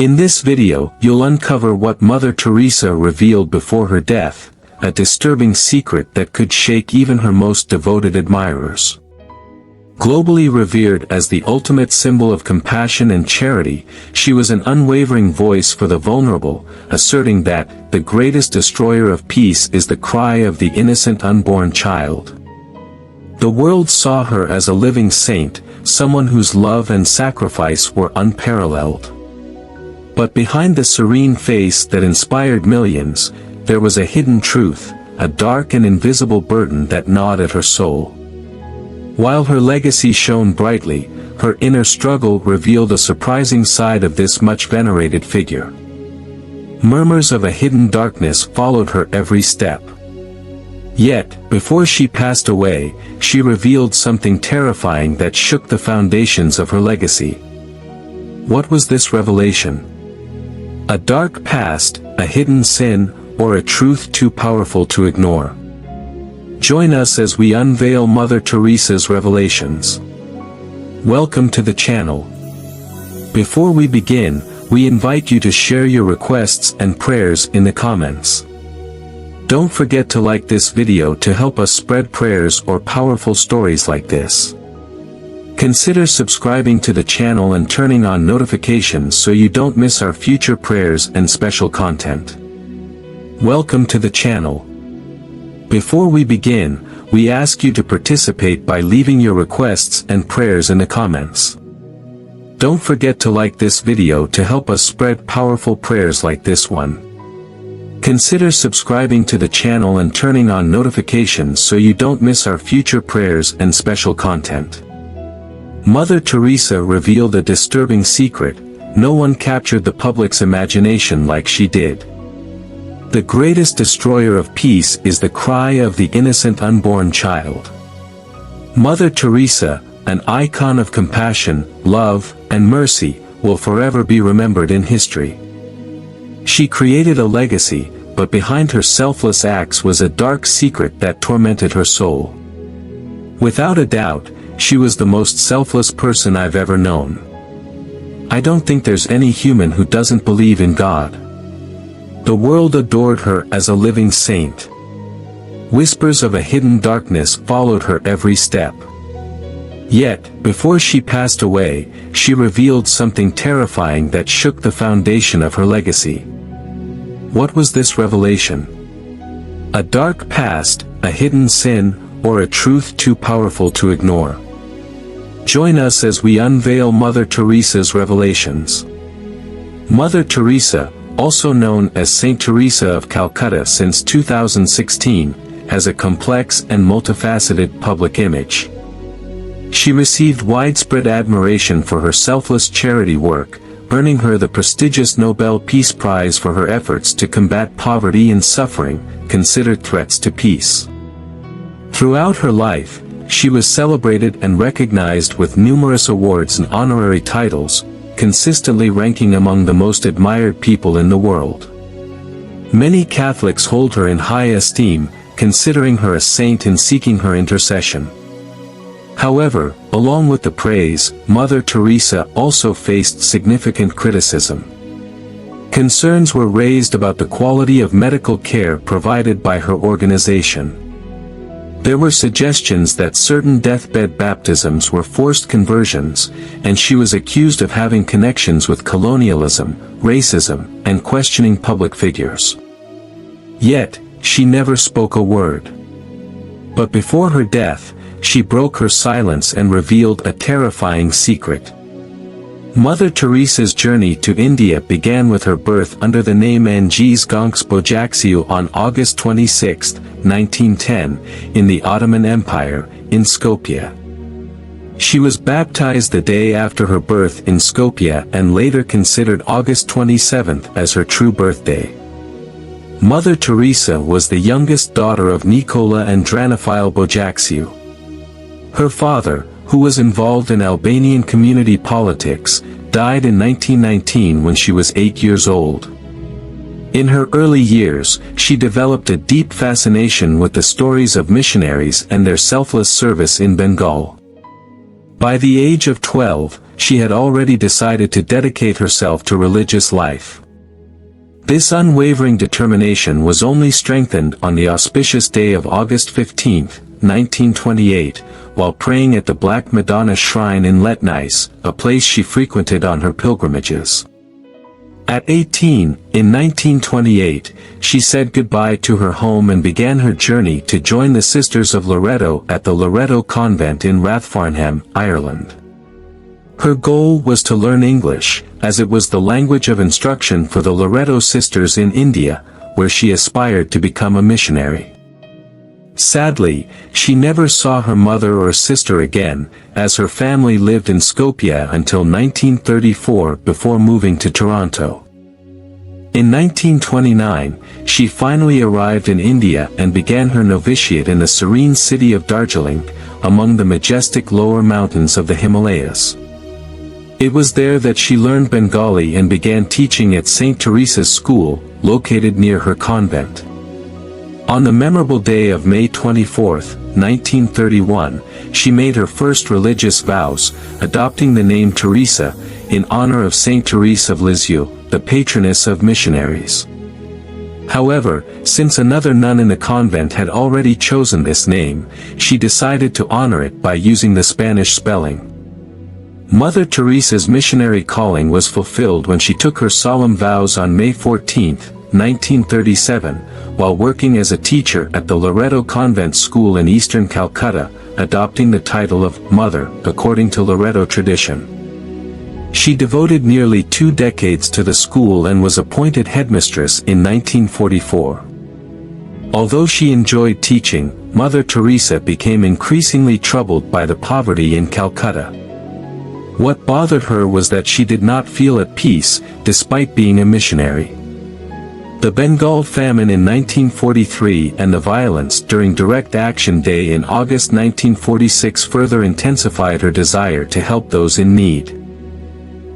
In this video, you'll uncover what Mother Teresa revealed before her death, a disturbing secret that could shake even her most devoted admirers. Globally revered as the ultimate symbol of compassion and charity, she was an unwavering voice for the vulnerable, asserting that the greatest destroyer of peace is the cry of the innocent unborn child. The world saw her as a living saint, someone whose love and sacrifice were unparalleled. But behind the serene face that inspired millions, there was a hidden truth, a dark and invisible burden that gnawed at her soul. While her legacy shone brightly, her inner struggle revealed a surprising side of this much venerated figure. Murmurs of a hidden darkness followed her every step. Yet, before she passed away, she revealed something terrifying that shook the foundations of her legacy. What was this revelation? A dark past, a hidden sin, or a truth too powerful to ignore? Join us as we unveil Mother Teresa's revelations. Welcome to the channel. Before we begin, we invite you to share your requests and prayers in the comments. Don't forget to like this video to help us spread prayers or powerful stories like this. Consider subscribing to the channel and turning on notifications so you don't miss our future prayers and special content. Welcome to the channel. Before we begin, we ask you to participate by leaving your requests and prayers in the comments. Don't forget to like this video to help us spread powerful prayers like this one. Consider subscribing to the channel and turning on notifications so you don't miss our future prayers and special content. Mother Teresa revealed a disturbing secret. No one captured the public's imagination like she did. The greatest destroyer of peace is the cry of the innocent unborn child. Mother Teresa, an icon of compassion, love, and mercy, will forever be remembered in history. She created a legacy, but behind her selfless acts was a dark secret that tormented her soul. Without a doubt, she was the most selfless person I've ever known. I don't think there's any human who doesn't believe in God. The world adored her as a living saint. Whispers of a hidden darkness followed her every step. Yet, before she passed away, she revealed something terrifying that shook the foundation of her legacy. What was this revelation? A dark past, a hidden sin, or a truth too powerful to ignore? Join us as we unveil Mother Teresa's revelations. Mother Teresa, also known as Saint Teresa of Calcutta since 2016, has a complex and multifaceted public image. She received widespread admiration for her selfless charity work, earning her the prestigious Nobel Peace Prize for her efforts to combat poverty and suffering, considered threats to peace. Throughout her life, she was celebrated and recognized with numerous awards and honorary titles, consistently ranking among the most admired people in the world. Many Catholics hold her in high esteem, considering her a saint and seeking her intercession. However, along with the praise, Mother Teresa also faced significant criticism. Concerns were raised about the quality of medical care provided by her organization. There were suggestions that certain deathbed baptisms were forced conversions, and she was accused of having connections with colonialism, racism, and questioning public figures. Yet, she never spoke a word. But before her death, she broke her silence and revealed a terrifying secret. Mother Teresa's journey to India began with her birth under the name Ange's Gonks Bojaxiu on August 26, 1910, in the Ottoman Empire, in Skopje. She was baptized the day after her birth in Skopje and later considered August 27 as her true birthday. Mother Teresa was the youngest daughter of Nicola and Dranophile Bojaxiu. Her father, who was involved in Albanian community politics, died in 1919 when she was 8 years old. In her early years, she developed a deep fascination with the stories of missionaries and their selfless service in Bengal. By the age of 12, she had already decided to dedicate herself to religious life. This unwavering determination was only strengthened on the auspicious day of August 15, 1928, while praying at the Black Madonna Shrine in Letnice, a place she frequented on her pilgrimages. At 18, in 1928, she said goodbye to her home and began her journey to join the Sisters of Loreto at the Loreto Convent in Rathfarnham, Ireland. Her goal was to learn English, as it was the language of instruction for the Loreto sisters in India, where she aspired to become a missionary. Sadly, she never saw her mother or sister again, as her family lived in Skopje until 1934 before moving to Toronto. In 1929, she finally arrived in India and began her novitiate in the serene city of Darjeeling, among the majestic lower mountains of the Himalayas. It was there that she learned Bengali and began teaching at St. Teresa's School, located near her convent. On the memorable day of May 24, 1931, she made her first religious vows, adopting the name Teresa, in honor of Saint Therese of Lisieux, the patroness of missionaries. However, since another nun in the convent had already chosen this name, she decided to honor it by using the Spanish spelling. Mother Teresa's missionary calling was fulfilled when she took her solemn vows on May 14, 1937, while working as a teacher at the Loreto Convent School in eastern Calcutta, adopting the title of Mother, according to Loreto tradition. She devoted nearly 2 decades to the school and was appointed headmistress in 1944. Although she enjoyed teaching, Mother Teresa became increasingly troubled by the poverty in Calcutta. What bothered her was that she did not feel at peace, despite being a missionary. The Bengal famine in 1943 and the violence during Direct Action Day in August 1946 further intensified her desire to help those in need.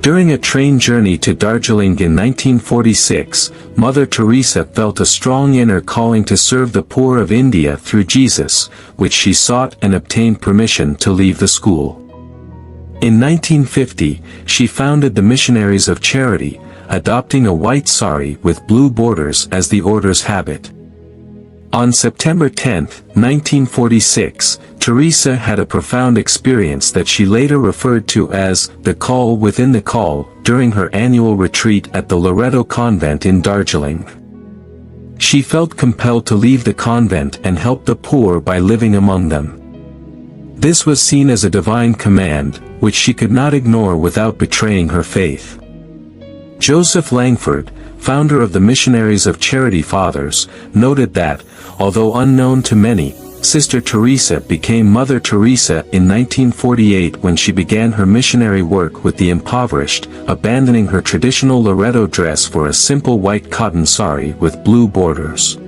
During a train journey to Darjeeling in 1946, Mother Teresa felt a strong inner calling to serve the poor of India through Jesus, which she sought and obtained permission to leave the school. In 1950, she founded the Missionaries of Charity, adopting a white sari with blue borders as the order's habit. On September 10, 1946, Teresa had a profound experience that she later referred to as the call within the call during her annual retreat at the Loreto Convent in Darjeeling. She felt compelled to leave the convent and help the poor by living among them. This was seen as a divine command, which she could not ignore without betraying her faith. Joseph Langford, founder of the Missionaries of Charity Fathers, noted that, although unknown to many, Sister Teresa became Mother Teresa in 1948 when she began her missionary work with the impoverished, abandoning her traditional Loreto dress for a simple white cotton sari with blue borders.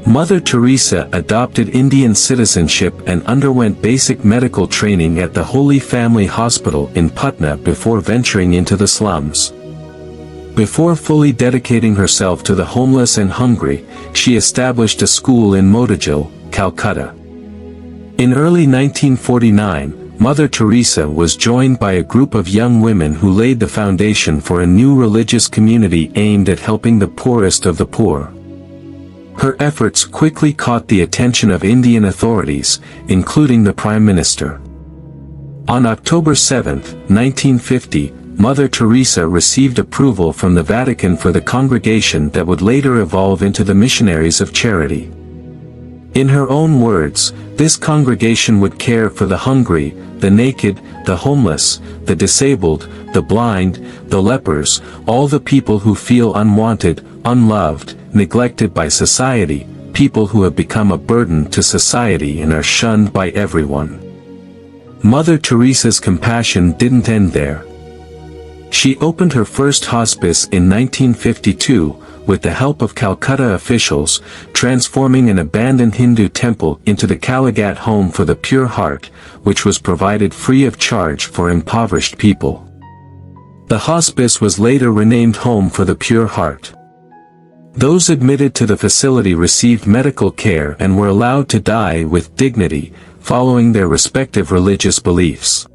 Mother Teresa adopted Indian citizenship and underwent basic medical training at the Holy Family Hospital in Patna before venturing into the slums. Before fully dedicating herself to the homeless and hungry, she established a school in Motijil, Calcutta. In early 1949, Mother Teresa was joined by a group of young women who laid the foundation for a new religious community aimed at helping the poorest of the poor. Her efforts quickly caught the attention of Indian authorities, including the Prime Minister. On October 7, 1950, Mother Teresa received approval from the Vatican for the congregation that would later evolve into the Missionaries of Charity. In her own words, this congregation would care for the hungry, the naked, the homeless, the disabled, the blind, the lepers, all the people who feel unwanted, unloved, neglected by society, people who have become a burden to society and are shunned by everyone. Mother Teresa's compassion didn't end there. She opened her first hospice in 1952, with the help of Calcutta officials, transforming an abandoned Hindu temple into the Kaligat Home for the Pure Heart, which was provided free of charge for impoverished people. The hospice was later renamed Home for the Pure Heart. Those admitted to the facility received medical care and were allowed to die with dignity, following their respective religious beliefs.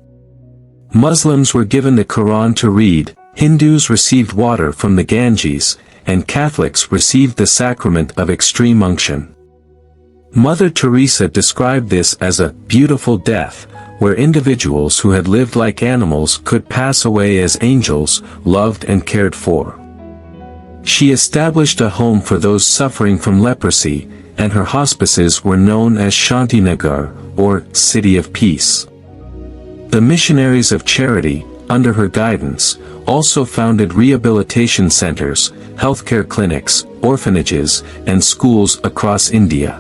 Muslims were given the Quran to read, Hindus received water from the Ganges, and Catholics received the sacrament of extreme unction. Mother Teresa described this as a beautiful death, where individuals who had lived like animals could pass away as angels, loved and cared for. She established a home for those suffering from leprosy, and her hospices were known as Shantinagar, or City of Peace. The missionaries of charity, under her guidance, also founded rehabilitation centers, healthcare clinics, orphanages, and schools across India.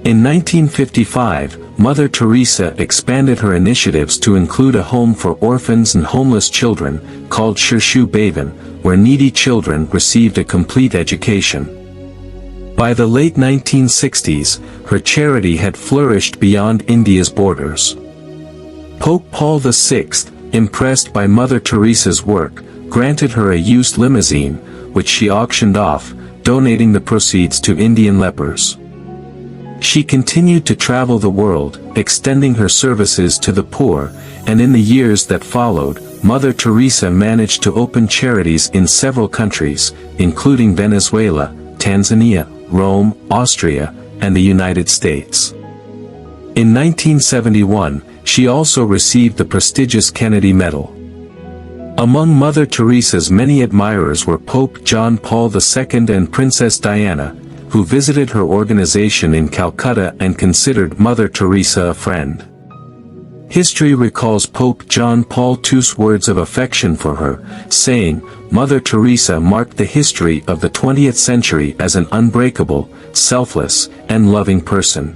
In 1955, Mother Teresa expanded her initiatives to include a home for orphans and homeless children, called Shirshu Bhavan, where needy children received a complete education. By the late 1960s, her charity had flourished beyond India's borders. Pope Paul VI, impressed by Mother Teresa's work, granted her a used limousine, which she auctioned off, donating the proceeds to Indian lepers. She continued to travel the world, extending her services to the poor, and in the years that followed, Mother Teresa managed to open charities in several countries, including Venezuela, Tanzania, Rome, Austria, and the United States. In 1971, she also received the prestigious Kennedy Medal. Among Mother Teresa's many admirers were Pope John Paul II and Princess Diana, who visited her organization in Calcutta and considered Mother Teresa a friend. History recalls Pope John Paul II's words of affection for her, saying, "Mother Teresa marked the history of the 20th century as an unbreakable, selfless, and loving person."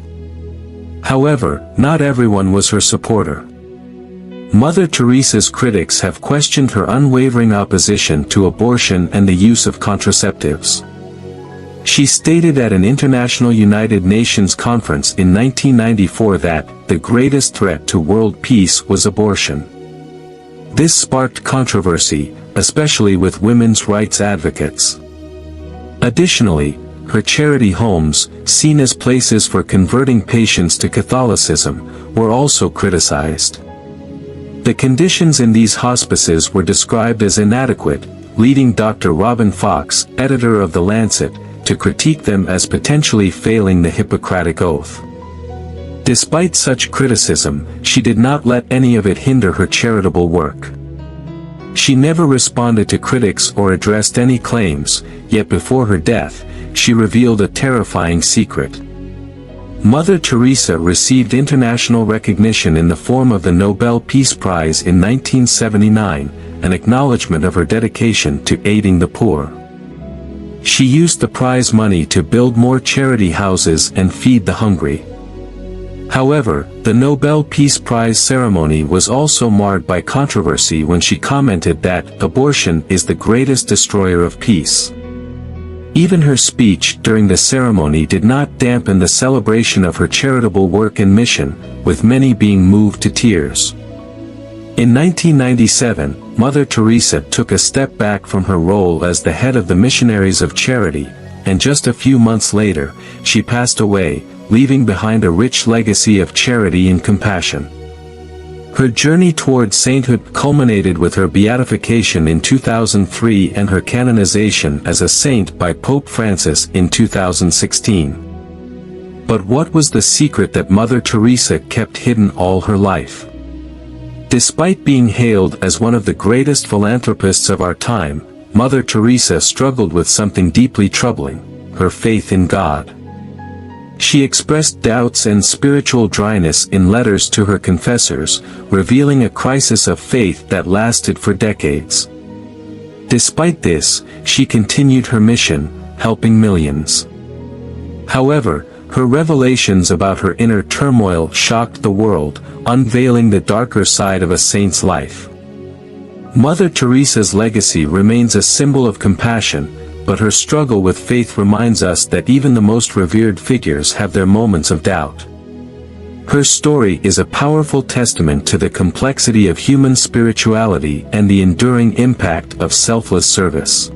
However, not everyone was her supporter. Mother Teresa's critics have questioned her unwavering opposition to abortion and the use of contraceptives. She stated at an International United Nations conference in 1994 that, the greatest threat to world peace was abortion. This sparked controversy, especially with women's rights advocates. Additionally, her charity homes, seen as places for converting patients to Catholicism, were also criticized. The conditions in these hospices were described as inadequate, leading Dr. Robin Fox, editor of The Lancet, to critique them as potentially failing the Hippocratic Oath. Despite such criticism, she did not let any of it hinder her charitable work. She never responded to critics or addressed any claims, yet before her death, she revealed a terrifying secret. Mother Teresa received international recognition in the form of the Nobel Peace Prize in 1979, an acknowledgement of her dedication to aiding the poor. She used the prize money to build more charity houses and feed the hungry. However, the Nobel Peace Prize ceremony was also marred by controversy when she commented that abortion is the greatest destroyer of peace. Even her speech during the ceremony did not dampen the celebration of her charitable work and mission, with many being moved to tears. In 1997, Mother Teresa took a step back from her role as the head of the Missionaries of Charity, and just a few months later, she passed away, leaving behind a rich legacy of charity and compassion. Her journey toward sainthood culminated with her beatification in 2003 and her canonization as a saint by Pope Francis in 2016. But what was the secret that Mother Teresa kept hidden all her life? Despite being hailed as one of the greatest philanthropists of our time, Mother Teresa struggled with something deeply troubling: her faith in God. She expressed doubts and spiritual dryness in letters to her confessors, revealing a crisis of faith that lasted for decades. Despite this, she continued her mission, helping millions. However, her revelations about her inner turmoil shocked the world, unveiling the darker side of a saint's life. Mother Teresa's legacy remains a symbol of compassion, but her struggle with faith reminds us that even the most revered figures have their moments of doubt. Her story is a powerful testament to the complexity of human spirituality and the enduring impact of selfless service.